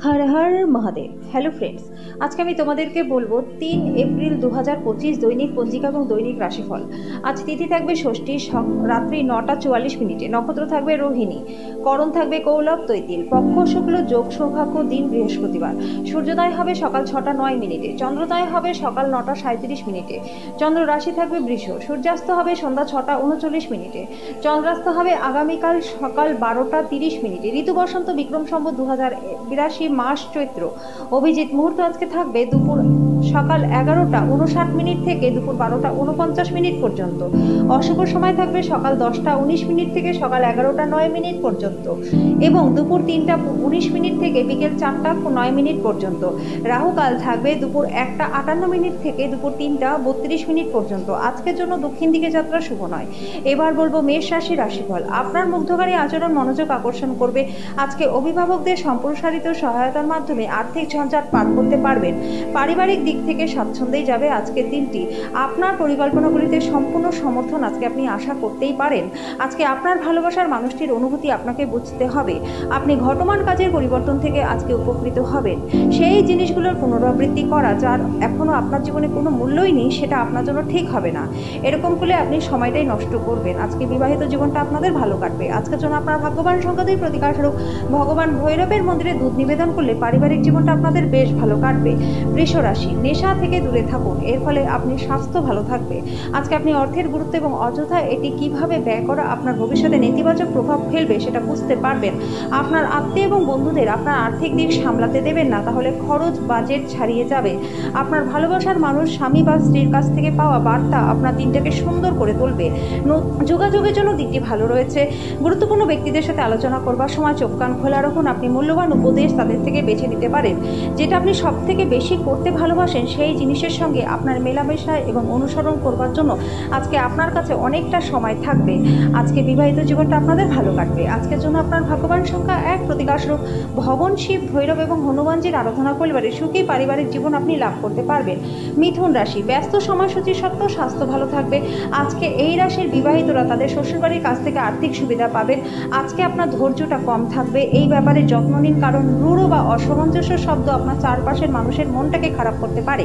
Har Har Mahadev. Hello friends, আজকে আমি তোমাদেরকে বলবো 3 এপ্রিল 2025 দৈনিক পঞ্জিকা এবং দৈনিক রাশিফল। আজ তিথি থাকবে ষষ্ঠী, রাত্রি 9টা 44 মিনিটে। নক্ষত্র থাকবে রোহিণী, করণ থাকবে কৌলব তৈতিল, পক্ষ শুক্ল, যোগ সৌভাগ্য, দিন বৃহস্পতিবার। সূর্যোদয় হবে সকাল 6টা 9 মিনিটে, চন্দ্রোদয় হবে সকাল 9টা 37 মিনিটে। চন্দ্র রাশি থাকবে বৃষ, সূর্যাস্ত হবে সন্ধ্যা 6টা 39 মিনিটে, চন্দ্রাস্ত হবে আগামীকাল সকাল 12টা 30 মিনিটে। ঋতু বসন্ত, বিক্রম সম্বত 2082, মাস চৈত্র। অভিজিৎ মুহূর্ত আজকে থাকবে দুপুর সকাল 11টা 59 মিনিট থেকে দুপুর 12টা 49 মিনিট পর্যন্ত। অশুভ সময় থাকবে সকাল 10টা 19 মিনিট থেকে সকাল 11টা 9 মিনিট পর্যন্ত এবং দুপুর 3টা 19 মিনিট থেকে বিকেল 4টা 9 মিনিট পর্যন্ত। রাহুকাল থাকবে দুপুর 1টা 58 মিনিট থেকে দুপুর 3টা 32 মিনিট পর্যন্ত। আজকের জন্য দক্ষিণ দিকে যাত্রা শুভ নয়। এবার বলবো মেষ রাশি রাশিফল। আপনার মুগ্ধকারী আচরণ মনোযোগ আকর্ষণ করবে। আজকে অভিভাবকদের সম্প্রসারিত সহায়তার মাধ্যমে আর্থিক ঝঞ্ঝাট পার করতে পারবেন। পারিবারিক দিক থেকে স্বাচ্ছন্দ্যেই যাবে আজকের দিনটি। আপনার পরিকল্পনাগুলিতে সম্পূর্ণ সমর্থন আজকে আপনি আশা করতেই পারেন। আজকে আপনার ভালোবাসার মানুষটির অনুভূতি আপনাকে বুঝতে হবে। আপনি ঘটমান কাজের পরিবর্তন থেকে আজকে উপকৃত হবেন। সেই জিনিসগুলোর পুনরাবৃত্তি করা যার এখনো আপনার জীবনে কোনো মূল্যই নেই, সেটা আপনার জন্য ঠিক হবে না। এরকম করলে আপনি সময়টাই নষ্ট করবেন। আজকে বিবাহিত জীবনটা আপনাদের ভালো কাটবে। আজকের জন্য আপনার ভাগ্যবান সংখ্যাদের প্রতিকার স্বরূপ ভগবান ভৈরবের মন্দিরে দুধ নিবেদন করলে পারিবারিক জীবনটা আপনাদের বেশ ভালো কাটবে। বৃষ রাশি, নেশা থেকে দূরে থাকুন, এর ফলে আপনি স্বাস্থ্য ভালো থাকবে। আজকে আপনি অর্থের গুরুত্ব এবং অযথা এটি কিভাবে ব্যয় করা আপনার ভবিষ্যতে নেতিবাচক প্রভাব ফেলবে সেটা বুঝতে পারবেন। আপনার আত্মীয় এবং বন্ধুদের আপনার আর্থিক দিক সামলাতে দেবেন না, তাহলে খরচ বাজেট ছাড়িয়ে যাবে। আপনার ভালোবাসার মানুষ স্বামী বা স্ত্রীর কাছ থেকে পাওয়া বার্তা আপনার দিনটাকে সুন্দর করে তুলবে। যোগাযোগের জন্য দিনটি ভালো রয়েছে। গুরুত্বপূর্ণ ব্যক্তিদের সাথে আলোচনা করবার সময় চোখ কান খোলা রাখুন। আপনি মূল্যবান উপদেশ তাদের থেকে বেছে নিতে পারেন। যেটা আপনি সব থেকে বেশি করতে ভালোবাসেন সেই জিনিসের সঙ্গে আপনার মেলামেশা এবং অনুসরণ করবার জন্য আজকে আপনার কাছে অনেকটা সময় থাকবে। আজকে বিবাহিত জীবনটা আপনাদের ভালো কাটবে। আজকের জন্য আপনার ভাগ্যবান সংখ্যা 1, প্রতিকার স্বরূপ ভগবান শিব, ভৈরব এবং হনুমানজির আরাধনা করলে সুখী পারিবারিক জীবন আপনি লাভ করতে পারবেন। মিথুন রাশি, ব্যস্ত সময়সূচি সত্ত্বেও স্বাস্থ্য ভালো থাকবে। আজকে এই রাশির বিবাহিতরা তাদের শ্বশুরবাড়ির কাছ থেকে আর্থিক সুবিধা পাবেন। আজকে আপনার ধৈর্যটা কম থাকবে। এই ব্যাপারে যত্ন নিন, কারণ রূঢ় বা অসামঞ্জস্য শব্দ আপনার চারপাশের মানুষের মনটাকে খারাপ করতে পারে।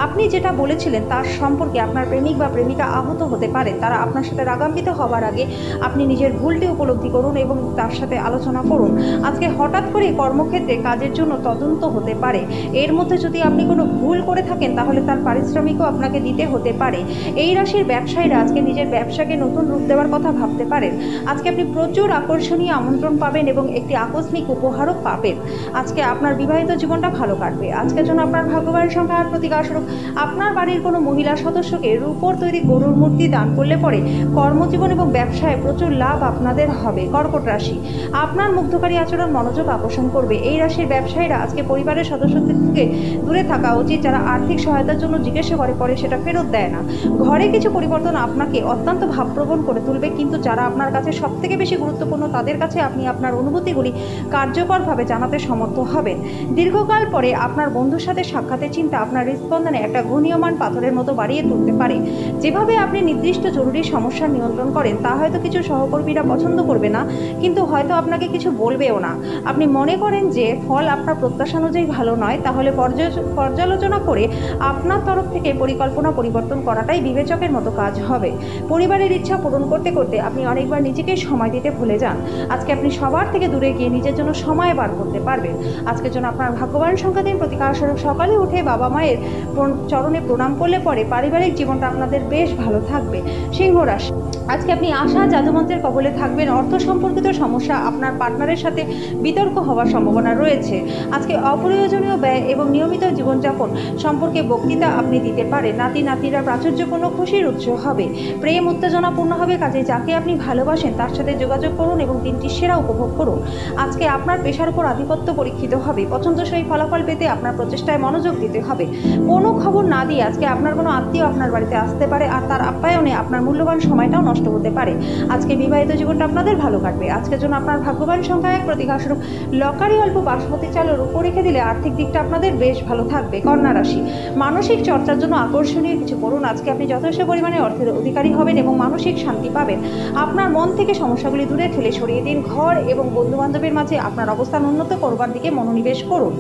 আপনি যেটা বলেছিলেন তার সম্পর্কে আপনার প্রেমিক বা প্রেমিকা আহত হতে পারে। তারা আপনার সাথে রাগান্বিত হবার আগে আপনি নিজের ভুলটি উপলব্ধি করুন এবং তার সাথে আলোচনা করুন। আজকে হঠাৎ করে কর্মক্ষেত্রে কাজের জন্য তদন্ত হতে পারে। এর মধ্যে যদি আপনি কোনো ভুল করে থাকেন তাহলে তার পারিশ্রমিকও আপনাকে দিতে হতে পারে। এই রাশির ব্যবসায়ীরা আজকে নিজের ব্যবসাকে নতুন রূপ দেওয়ার কথা ভাবতে পারেন। আজকে আপনি প্রচুর আকর্ষণীয় আমন্ত্রণ পাবেন এবং একটি আকস্মিক উপহারও পাবেন। আজকে আপনার বিবাহিত জীবনটা ভালো কাটবে। আজকের জন্য আপনার ভাগ্যবান সংখ্যা আর প্রতিকার স্বরূপ আপনার বাড়ির কোনো মহিলা সদস্যকে রূপোর তৈরি গরুর মূর্তি দান করলে পরে কর্মজীবন এবং ব্যবসায় প্রচুর লাভ আপনাদের হবে। কর্কট রাশি, আপনার মুগ্ধকারী আচরণ মনোযোগ আকর্ষণ করবে। এই রাশির ব্যবসায়ীরা আজকে পরিবারের সদস্যদের থেকে দূরে থাকা উচিত। যারা আর্থিক সহায়তার জন্য জিজ্ঞাসা করে পরে সেটা ফেরত দেয় না। ঘরে কিছু পরিবর্তন আপনাকে অত্যন্ত ভাবপ্রবণ করে তুলবে, কিন্তু যারা আপনার কাছে সব থেকে বেশি গুরুত্বপূর্ণ তাদের কাছে আপনি আপনার অনুভূতিগুলি কার্যকরভাবে জানাতে সমর্থ হবেন। দীর্ঘকাল পরে আপনার বন্ধুর সাথে সাক্ষাতের চিন্তা আপনার হৃদস্পন্দনে একটা ঘূর্ণীয়মান পাথরের মতো বাড়িয়ে তুলতে পারে। যেভাবে আপনি নির্দিষ্ট জরুরি সমস্যা নিয়ন্ত্রণ করেন তা হয়তো কিছু সহকর্মীরা পছন্দ করবে না, কিন্তু হয়তো আপনাকে কিছু বলবেও না। আপনি মনে করেন যে ফল আপনার প্রত্যাশা অনুযায়ী ভালো নয়, তাহলে পর্যালোচনা করে আপনার তরফ থেকে পরিকল্পনা পরিবর্তন করাটাই বিবেচকের মতো কাজ হবে। পরিবারের ইচ্ছা পূরণ করতে করতে আপনি অনেকবার নিজেকে সময় দিতে ভুলে যান। আজকে আপনি সবার থেকে দূরে গিয়ে নিজের জন্য সময় বার করতে পারবেন। আজকের জন্য আপনার ভাগ্যবান সংখ্যা দিন, প্রতিকার স্বরূপ সকালে উঠে বাবা মায়ের চরণে প্রণাম করলে পরে পারিবারিক জীবনটা আপনাদের বেশ ভালো থাকবে। সিংহ রাশি, আজকে আপনি আশা জাদুমন্ত্রের কবলে থাকবেন। অর্থ সম্পর্কিত সমস্যা আপনার পার্টনারের সাথে বিতর্ক হওয়ার সম্ভাবনা রয়েছে। আজকে অপ্রয়োজনীয় ব্যয় এবং নিয়মিত জীবনযাপন সম্পর্কে বক্তৃতা আপনি দিতে পারেন। নাতি নাতিরা প্রাচুর্যপূর্ণ খুশির উৎস হবে। প্রেম উত্তেজনাপূর্ণ হবে। কাজে যাকে আপনি ভালোবাসেন তার সাথে যোগাযোগ করুন এবং দিনটি সেরা উপভোগ করুন। আজকে আপনার পেশার উপর আধিপত্য পরীক্ষিত হবে। পছন্দসই ফলাফল পেতে আপনার প্রচেষ্টায় মনোযোগ দিতে হবে। কোনো খবর না দিয়ে আজকে আপনার কোনো আত্মীয় আপনার বাড়িতে আসতে পারে আর তার আপ্যায়নে আপনার মূল্যবান সময়টাও নষ্ট হতে পারে। আজকে বিবাহিত জীবনটা আপনাদের ভালো কাটবে। আজকের জন্য আপনার ভাগ্যবান সংখ্যা 1, প্রতিকার স্বরূপ লকারি অল্প বাসমতি চালের উপর রেখে দিলে আর্থিক দিকটা আপনাদের বেশ ভালো থাকবে। কন্যা রাশি, মানসিক চর্চার জন্য আকর্ষণীয় কিছু করুন। আজকে আপনি যথেষ্ট পরিমাণে অর্থের অধিকারী হবেন এবং মানসিক শান্তি পাবেন। আপনার মন থেকে সমস্যাগুলি দূরে ঠেলে সরিয়ে দিন। ঘর এবং বন্ধু বান্ধবের মাঝে আপনার অবস্থান উন্নত করবার দিকে দিকে মনোনিবেশ করুন।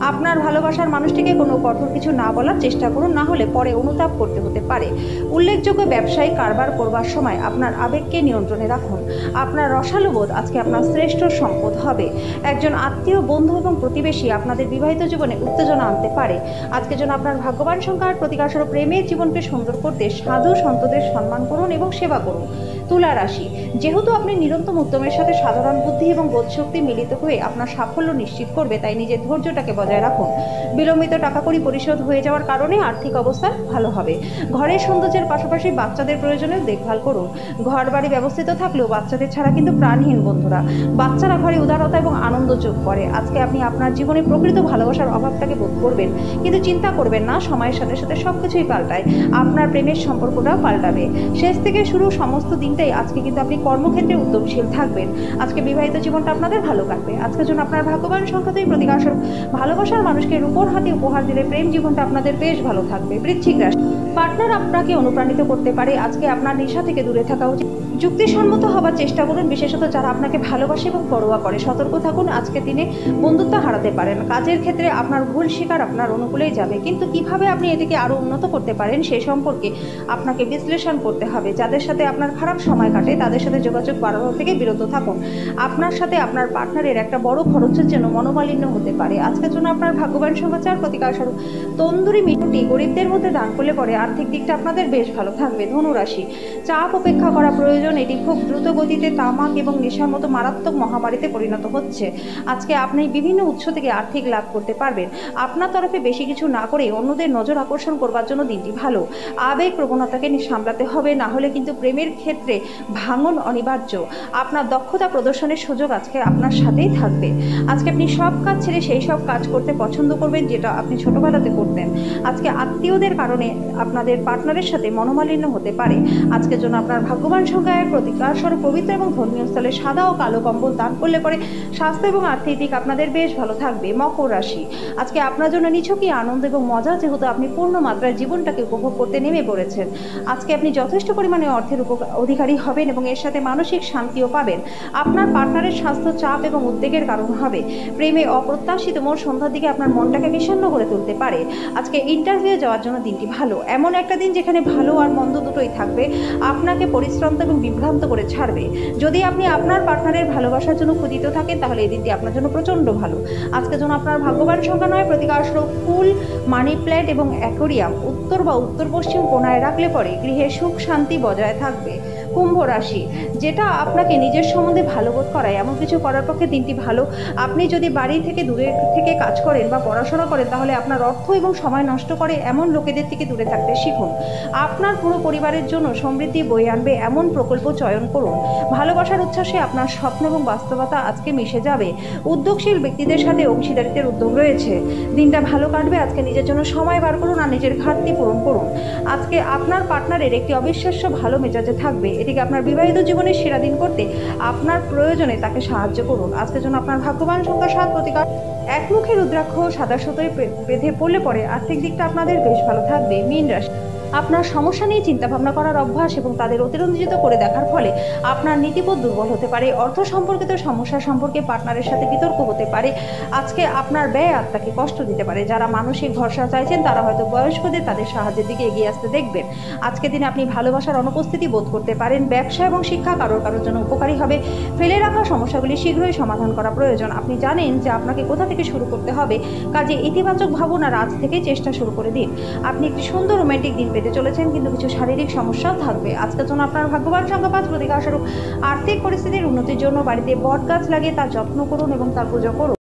আপনার ভালোবাসার মানুষটিকে কোনো কঠোর কিছু না বলার চেষ্টা করুন, না হলে পরে অনুতাপ করতে হতে পারে। উল্লেখযোগ্য ব্যবসায়িক কারবার করবার সময় আপনার আবেগকে নিয়ন্ত্রণে রাখুন। আপনার রসালো বোধ আজকে আপনার শ্রেষ্ঠ সম্পদ হবে। একজন আত্মীয়, বন্ধু এবং প্রতিবেশী আপনাদের বিবাহিত জীবনে উত্তেজনা আনতে পারে। আজকের জন্য আপনার ভাগ্যবান সংখ্যার প্রতিকারস্বরূপ প্রেমের জীবনকে সুন্দর করতে সাধু সন্তদের সম্মান করুন এবং সেবা করুন। তুলা রাশি, যেহেতু আপনি নিরন্তর উদ্যমের সাথে সাধারণ বুদ্ধি এবং বোধশক্তি মিলিত হয়ে আপনার সাফল্য নিশ্চিত করবে, তাই নিজের ধৈর্যটাকে বজায় রাখুন। বিলম্বিত টাকা কড়ি পরিশোধ হয়ে যাওয়ার কারণে আর্থিক অবস্থা ভালো হবে। ঘরের সৌন্দর্যের পাশাপাশি বাচ্চাদের প্রয়োজনেও দেখভাল করুন। ঘর বাড়ি ব্যবস্থিত থাকলেও বাচ্চাদের ছাড়া কিন্তু প্রাণহীন বন্ধুরা। বাচ্চারা ঘরে উদারতা এবং আনন্দ যোগ করে। আজকে আপনি আপনার জীবনে প্রকৃত ভালোবাসার অভাবটাকে বোধ করবেন, কিন্তু চিন্তা করবেন না, সময়ের সাথে সাথে সবকিছুই পাল্টায়। আপনার প্রেমের সম্পর্কটাও পাল্টাবে। শেষ থেকে শুরু সমস্ত দিনটাই আজকে কিন্তু আপনি কর্মক্ষেত্রে উদ্যমশীল থাকবেন। আজকে বিবাহিত জীবনটা আপনাদের ভালো কাটবে। আজকের জন্য আপনার ভাগ্যবান সংখ্যা 2 প্রতিকারস্বরূপ ভালোবাসার মানুষকে রূপোর হাতে উপহার দিলে প্রেম জীবনটা আপনাদের বেশ ভালো থাকবে। বৃশ্চিক রাশি, পার্টনার আপনাকে অনুপ্রাণিত করতে পারে। আজকে আপনার নেশা থেকে দূরে থাকা উচিত। যুক্তিসম্মত হবার চেষ্টা করুন, বিশেষত যারা আপনাকে ভালোবাসে এবং পরোয়া করে। সতর্ক থাকুন, আজকে দিনে বন্ধুত্ব হারাতে পারেন। কাজের ক্ষেত্রে আপনার ভুল স্বীকার আপনার অনুকূলেই যাবে, কিন্তু কিভাবে আপনি এটিকে আরও উন্নত করতে পারেন সে সম্পর্কে আপনাকে বিশ্লেষণ করতে হবে। যাদের সাথে আপনার খারাপ সময় কাটে তাদের সাথে যোগাযোগ বাড়ানো থেকে বিরত থাকুন। আপনার সাথে আপনার পার্টনারের একটা বড় খরচের জন্য মনোমালিন্য হতে পারে। আজকের জন্য আপনার ভাগ্যবান সমাচার প্রতিকারস্বরূপ তন্দুরি মিষ্টি গরিবদের মধ্যে দান করলে পরে আর্থিক দিকটা আপনাদের বেশ ভালো থাকবে। ধনুরাশি, চাপ উপেক্ষা করা প্রয়োজন। এটি খুব দ্রুত গতিতে তামাক এবং নেশার মতো মারাত্মক মহামারীতে পরিণত হচ্ছে। আজকে আপনি বিভিন্ন উৎস থেকে আর্থিক লাভ করতে পারবেন। আপনার তরফে বেশি কিছু না করে অন্যদের নজর আকর্ষণ করবার জন্য দিনটি ভালো। আবেগ প্রবণতাকে সামলাতে হবে, না হলে কিন্তু প্রেমের ক্ষেত্রে ভাঙন অনিবার্য। আপনার দক্ষতা প্রদর্শনের সুযোগ আজকে আপনার সাথেই থাকবে। আজকে আপনি সব কাজ ছেড়ে সেই সব কাজ করতে পছন্দ করবেন যেটা আপনি ছোটবেলাতে করতেন। আজকে আত্মীয়দের কারণে আপনাদের পার্টনারের সাথে মনোমালিন্য হতে পারে। আজকের জন্য আপনার ভাগ্যবান সংখ্যা প্রতিকারস্বরূপ পবিত্র এবং ধর্মীয় স্থলে সাদা ও কালো কম্বল দান করলে পরে স্বাস্থ্য এবং আর্থিক দিক আপনাদের বেশ ভালো থাকবে। মকর রাশি, আজকে আপনার জন্য নিছকই আনন্দ এবং মজা, যেহেতু আপনি পূর্ণ মাত্রায় জীবনটাকে উপভোগ করতে নেমে পড়েছেন। আজকে আপনি যথেষ্ট পরিমাণে অর্থের অধিকারী হবেন এবং এর সাথে মানসিক শান্তিও পাবেন। আপনার পার্টনারের স্বাস্থ্য চাপ এবং উদ্বেগের কারণ হবে। প্রেমে অপ্রত্যাশিত মোড় সন্ধ্যার দিকে আপনার মনটাকে বিষণ্ণ করে তুলতে পারে। আজকে ইন্টারভিউ যাওয়ার জন্য দিনটি ভালো। এমন একটা দিন যেখানে ভালো আর মন্দ দুটোই থাকবে। আপনাকে পরিশ্রান্ত এবং বিভ্রান্ত করে ছাড়বে। যদি আপনি আপনার পার্টনারের ভালোবাসার জন্য ক্ষুদিত থাকেন তাহলে এই দিনটি আপনার জন্য প্রচণ্ড ভালো। আজকের জন্য আপনার ভাগ্যবান সংখ্যা 9 প্রতিকারস্বরূপ ফুল, মানি প্ল্যান্ট এবং অ্যাকোরিয়াম উত্তর বা উত্তর পশ্চিম কোণায় রাখলে পরে গৃহে সুখ শান্তি বজায় থাকবে। কুম্ভ রাশি, যেটা আপনাকে নিজের সম্বন্ধে ভালো বোধ করায় এমন কিছু করার পক্ষে দিনটি ভালো। আপনি যদি বাড়ি থেকে দূরে থেকে কাজ করেন বা পড়াশোনা করেন তাহলে আপনার অর্থ এবং সময় নষ্ট করে এমন লোকেদের থেকে দূরে থাকতে শিখুন। আপনার পুরো পরিবারের জন্য সমৃদ্ধি বয়ে আনবে এমন প্রকল্প চয়ন করুন। ভালোবাসার উচ্ছ্বাসে আপনার স্বপ্ন এবং বাস্তবতা আজকে মিশে যাবে। উদ্যোগশীল ব্যক্তিদের সাথে অংশীদারিত্বের উদ্যোগ রয়েছে। দিনটা ভালো কাটবে। আজকে নিজের জন্য সময় বার করুন আর নিজের ঘাটতি পূরণ করুন। আজকে আপনার পার্টনারের একটি অবিশ্বাস্য ভালো মেজাজে থাকবে। এটিকে আপনার বিবাহিত জীবনের সেরা দিন করতে আপনার প্রয়োজনে তাকে সাহায্য করুন। আজকের জন্য আপনার ভাগ্যবান সংখ্যা 7 প্রতিকার একমুখী রুদ্রাক্ষ সাদা সুতোয় বেঁধে পড়লে পরে আর্থিক দিকটা আপনাদের বেশ ভালো থাকবে। মীন রাশি, আপনার সমস্যা নিয়ে চিন্তাভাবনা করার অভ্যাস এবং তাদের অতিরঞ্জিত করে দেখার ফলে আপনার নীতিবোধ দুর্বল হতে পারে। অর্থ সম্পর্কিত সমস্যা সম্পর্কে পার্টনারের সাথে বিতর্ক হতে পারে। আজকে আপনার ব্যয় আত্মাকে কষ্ট দিতে পারে। যারা মানসিক ভরসা চাইছেন তারা হয়তো বয়স্কদের তাদের সাহায্যের দিকে এগিয়ে আসতে দেখবেন। আজকে দিনে আপনি ভালোবাসার অনুপস্থিতি বোধ করতে পারেন। ব্যবসা এবং শিক্ষা কারোর জন্য উপকারী হবে। ফেলে রাখা সমস্যাগুলি শীঘ্রই সমাধান করা প্রয়োজন। আপনি জানেন যে আপনাকে কোথা থেকে শুরু করতে হবে, কাজে ইতিবাচক ভাবুন আর আজ থেকেই চেষ্টা শুরু করে দিন। আপনি একটি সুন্দর রোমান্টিক দিন পেতে চলেছেন, কিন্তু কিছু শারীরিক সমস্যাও থাকবে। আজকের জন্য আপনার ভাগ্যবান সংখ্যা 5 প্রতিকারস্বরূপ আর্থিক পরিস্থিতির উন্নতির জন্য বাড়িতে বট গাছ লাগিয়ে তার যত্ন করুন এবং তার পূজা করুন।